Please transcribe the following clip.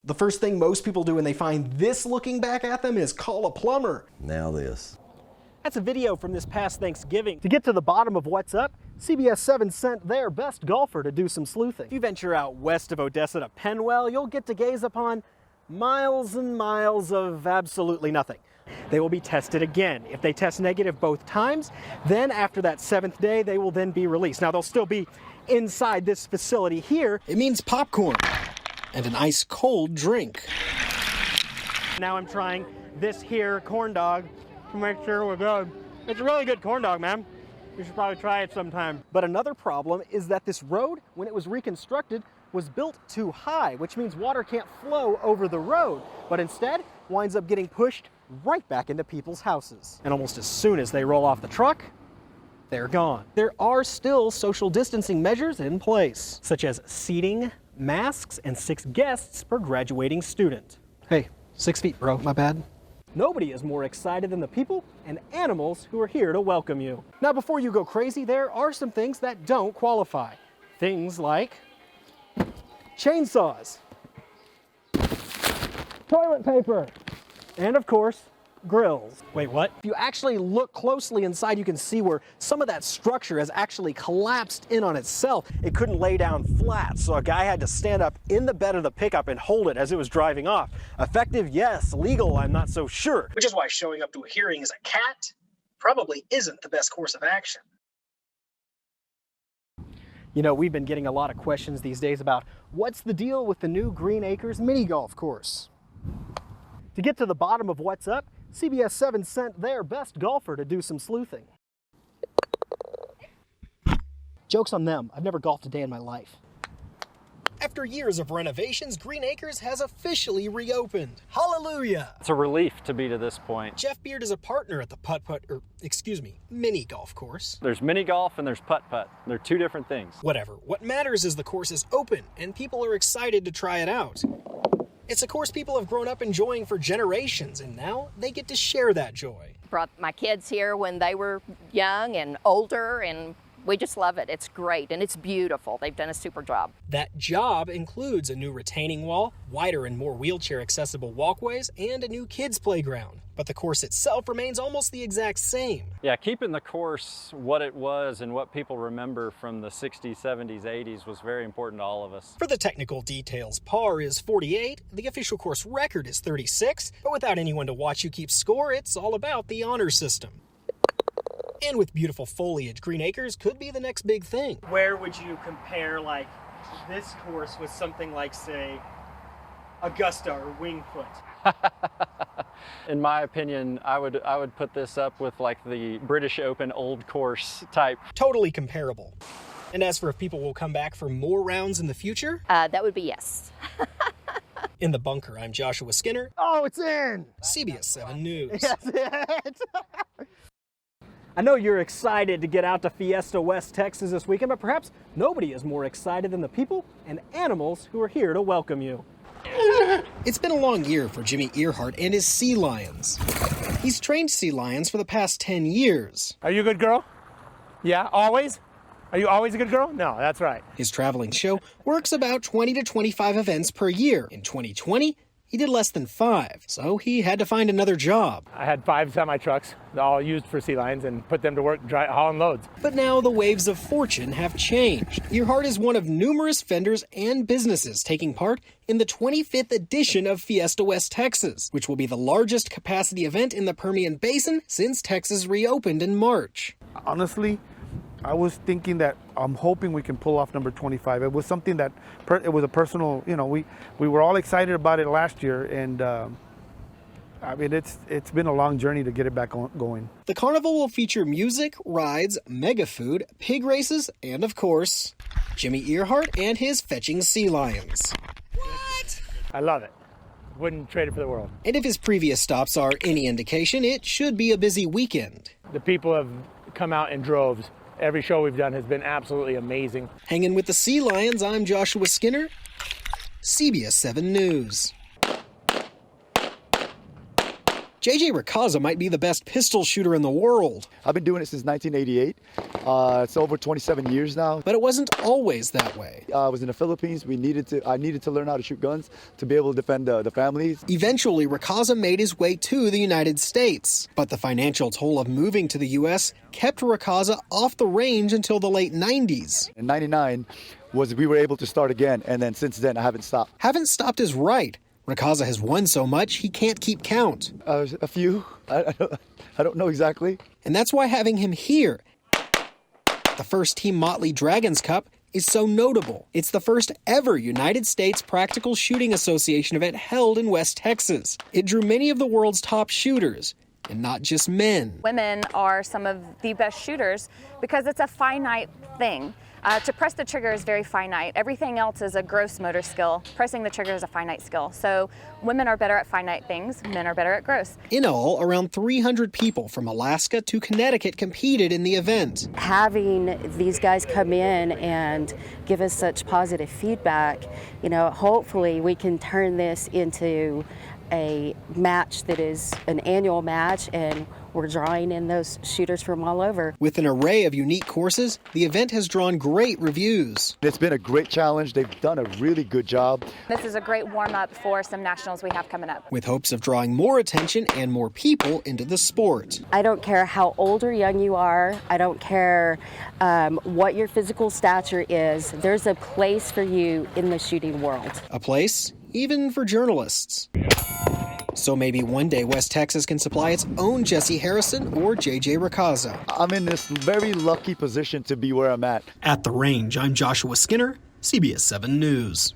The first thing most people do when they find this looking back at them is call a plumber. Now this. That's a video from this past Thanksgiving. To get to the bottom of what's up, CBS 7 sent their best golfer to do some sleuthing. If you venture out west of Odessa to Penwell, you'll get to gaze upon miles and miles of absolutely nothing. They will be tested again. If they test negative both times, then after that 7th day, they will then be released. Now, they'll still be inside this facility here. It means popcorn and an ice cold drink. Now I'm trying this here corn dog to make sure we're good. It's a really good corn dog, man. You should probably try it sometime. But another problem is that this road, when it was reconstructed, was built too high, which means water can't flow over the road, but instead winds up getting pushed right back into people's houses. And almost as soon as they roll off the truck, they're gone. There are still social distancing measures in place, such as seating, masks, and 6 guests per graduating student. Hey, 6 feet, bro, my bad. Nobody is more excited than the people and animals who are here to welcome you. Now, before you go crazy, there are some things that don't qualify. Things like chainsaws, toilet paper, and of course, grills. Wait, what? If you actually look closely inside, you can see where some of that structure has actually collapsed in on itself. It couldn't lay down flat, so a guy had to stand up in the bed of the pickup and hold it as it was driving off. Effective, yes. Legal, I'm not so sure. Which is why showing up to a hearing as a cat probably isn't the best course of action. You know, we've been getting a lot of questions these days about what's the deal with the new Green Acres mini golf course. To get to the bottom of what's up, CBS 7 sent their best golfer to do some sleuthing. Joke's on them. I've never golfed a day in my life. After years of renovations, Green Acres has officially reopened. Hallelujah! It's a relief to be to this point. Jeff Beard is a partner at the mini golf course. There's mini golf and there's putt-putt. They're 2 different things. Whatever. What matters is the course is open and people are excited to try it out. It's a course people have grown up enjoying for generations, and now they get to share that joy. Brought my kids here when they were young and older, and we just love it. It's great, and it's beautiful. They've done a super job. That job includes a new retaining wall, wider and more wheelchair-accessible walkways, and a new kids' playground. But the course itself remains almost the exact same. Yeah, keeping the course what it was and what people remember from the 60s, 70s, 80s was very important to all of us. For the technical details, par is 48, the official course record is 36, but without anyone to watch you keep score, it's all about the honor system. And with beautiful foliage, Green Acres could be the next big thing. Where would you compare, like, this course with something like, say, Augusta or Wingfoot? In my opinion, I would put this up with like the British Open Old Course type. Totally comparable. And as for if people will come back for more rounds in the future? That would be yes. In the bunker, I'm Joshua Skinner. Oh, it's in! CBS 7 News. Yes, it. I know you're excited to get out to Fiesta West, Texas this weekend, but perhaps nobody is more excited than the people and animals who are here to welcome you. It's been a long year for Jimmy Earhart and his sea lions. He's trained sea lions for the past 10 years. Are you a good girl? Yeah, always? Are you always a good girl? No, that's right. His traveling show works about 20 to 25 events per year. In 2020, he did less than 5, so he had to find another job. I had 5 semi-trucks, all used for sea lions, and put them to work hauling loads. But now the waves of fortune have changed. Earhart is one of numerous vendors and businesses taking part in the 25th edition of Fiesta West, Texas, which will be the largest capacity event in the Permian Basin since Texas reopened in March. Honestly, I was thinking that I'm hoping we can pull off number 25. It was something that, it was a personal, you know, we were all excited about it last year, and I mean, it's been a long journey to get it back going. The carnival will feature music, rides, mega food, pig races, and of course, Jimmy Earhart and his fetching sea lions. What? I love it. Wouldn't trade it for the world. And if his previous stops are any indication, it should be a busy weekend. The people have come out in droves. Every show we've done has been absolutely amazing. Hanging with the sea lions, I'm Joshua Skinner, CBS 7 News. JJ Racaza might be the best pistol shooter in the world. I've been doing it since 1988. It's over 27 years now. But it wasn't always that way. I was in the Philippines. I needed to learn how to shoot guns to be able to defend the families. Eventually, Racaza made his way to the United States. But the financial toll of moving to the U.S. kept Racaza off the range until the late 90s. In 99 we were able to start again, and then since then I haven't stopped. Haven't stopped is right. Racaza has won so much he can't keep count. A few. I don't know exactly. And that's why having him here, the first Team Motley Dragons Cup, is so notable. It's the first ever United States Practical Shooting Association event held in West Texas. It drew many of the world's top shooters, and not just men. Women are some of the best shooters because it's a finite thing. To press the trigger is very finite. Everything else is a gross motor skill. Pressing the trigger is a finite skill. So women are better at finite things, men are better at gross. In all, around 300 people from Alaska to Connecticut competed in the event. Having these guys come in and give us such positive feedback, hopefully we can turn this into a match that is an annual match, and we're drawing in those shooters from all over. With an array of unique courses, the event has drawn great reviews. It's been a great challenge. They've done a really good job. This is a great warm-up for some nationals we have coming up. With hopes of drawing more attention and more people into the sport. I don't care how old or young you are. I don't care what your physical stature is. There's a place for you in the shooting world. A place even for journalists. So maybe one day West Texas can supply its own Jesse Harrison or JJ Racaza. I'm in this very lucky position to be where I'm at. At the range, I'm Joshua Skinner, CBS 7 News.